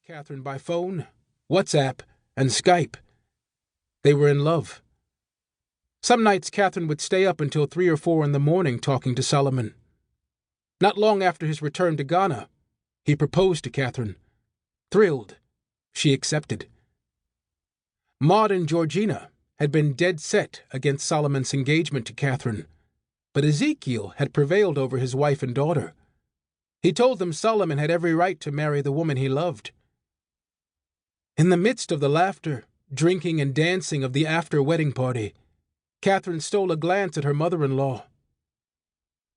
Katherine by phone, WhatsApp, and Skype. They were in love. Some nights Katherine would stay up until 3 or 4 in the morning talking to Solomon. Not long after his return to Ghana, he proposed to Katherine. Thrilled, she accepted. Maud and Georgina had been dead set against Solomon's engagement to Katherine, but Ezekiel had prevailed over his wife and daughter. He told them Solomon had every right to marry the woman he loved. In the midst of the laughter, drinking, and dancing of the after-wedding party, Katherine stole a glance at her mother-in-law.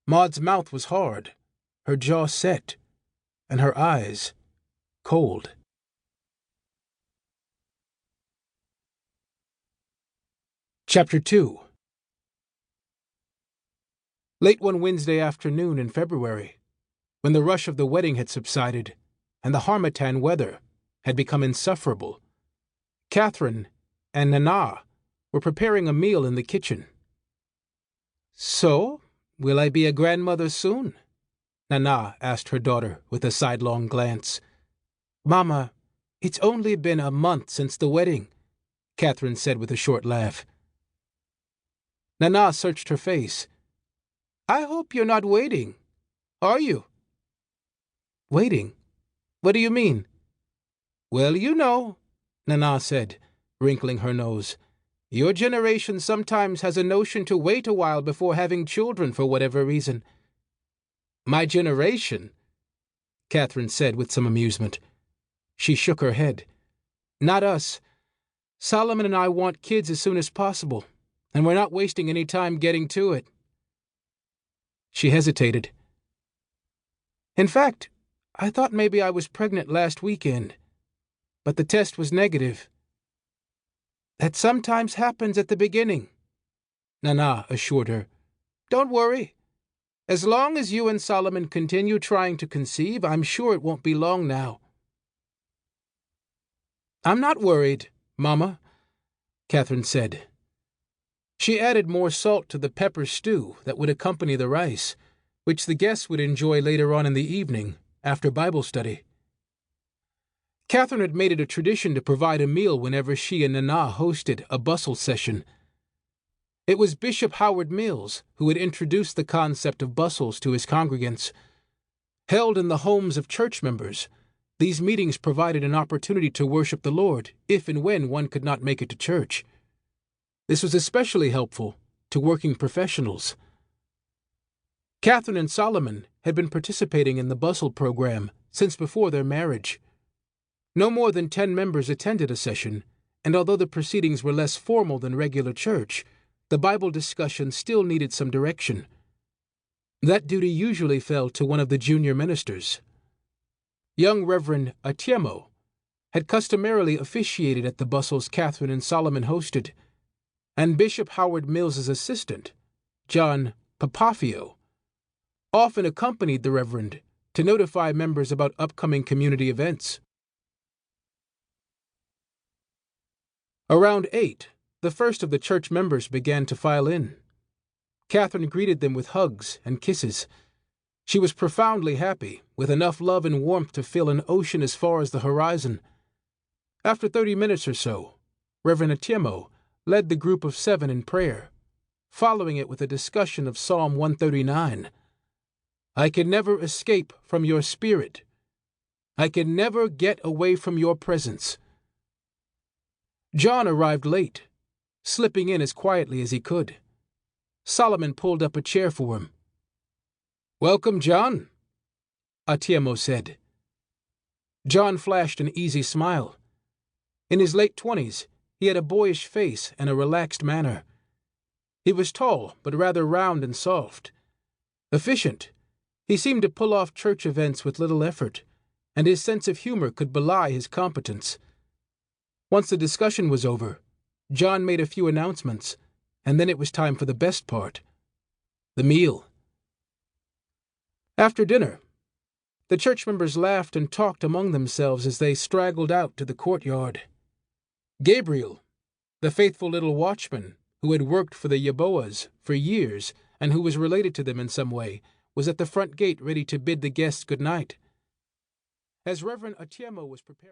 Maud's mouth was hard, her jaw set, and her eyes cold. Chapter 2. Late one Wednesday afternoon in February, when the rush of the wedding had subsided and the harmattan weather had become insufferable, Katherine and Nana were preparing a meal in the kitchen. "So, will I be a grandmother soon?" Nana asked her daughter with a sidelong glance. "Mama, it's only been a month since the wedding," Katherine said with a short laugh. Nana searched her face. "I hope you're not waiting. Are you?" "Waiting? What do you mean?" "Well, you know," Nana said, wrinkling her nose. "Your generation sometimes has a notion to wait a while before having children for whatever reason." "My generation?" Katherine said with some amusement. She shook her head. "Not us. Solomon and I want kids as soon as possible, and we're not wasting any time getting to it." She hesitated. "In fact, I thought maybe I was pregnant last weekend, but the test was negative." "That sometimes happens at the beginning," Nana assured her. "Don't worry. As long as you and Solomon continue trying to conceive, I'm sure it won't be long now." "I'm not worried, Mama," Katherine said. She added more salt to the pepper stew that would accompany the rice, which the guests would enjoy later on in the evening, after Bible study. Katherine had made it a tradition to provide a meal whenever she and Nana hosted a bustle session. It was Bishop Howard-Mills who had introduced the concept of bustles to his congregants. Held in the homes of church members, these meetings provided an opportunity to worship the Lord if and when one could not make it to church. This was especially helpful to working professionals. Katherine and Solomon had been participating in the bustle program since before their marriage. No more than 10 members attended a session, and although the proceedings were less formal than regular church, the Bible discussion still needed some direction. That duty usually fell to one of the junior ministers. Young Reverend Atiemo had customarily officiated at the bustles Katherine and Solomon hosted, and Bishop Howard-Mills's assistant, John Papafio, often accompanied the Reverend to notify members about upcoming community events. Around 8, the first of the church members began to file in. Katherine greeted them with hugs and kisses. She was profoundly happy, with enough love and warmth to fill an ocean as far as the horizon. After 30 minutes or so, Reverend Atiemo led the group of 7 in prayer, following it with a discussion of Psalm 139. "I can never escape from your spirit. I can never get away from your presence." John arrived late, slipping in as quietly as he could. Solomon pulled up a chair for him. "Welcome, John," Atiemo said. John flashed an easy smile. In his late 20s, he had a boyish face and a relaxed manner. He was tall, but rather round and soft. Efficient, he seemed to pull off church events with little effort, and his sense of humor could belie his competence. Once the discussion was over, John made a few announcements, and then it was time for the best part, the meal. After dinner, the church members laughed and talked among themselves as they straggled out to the courtyard. Gabriel, the faithful little watchman who had worked for the Yeboahs for years and who was related to them in some way, was at the front gate ready to bid the guests good night. As Reverend Atiemo was preparing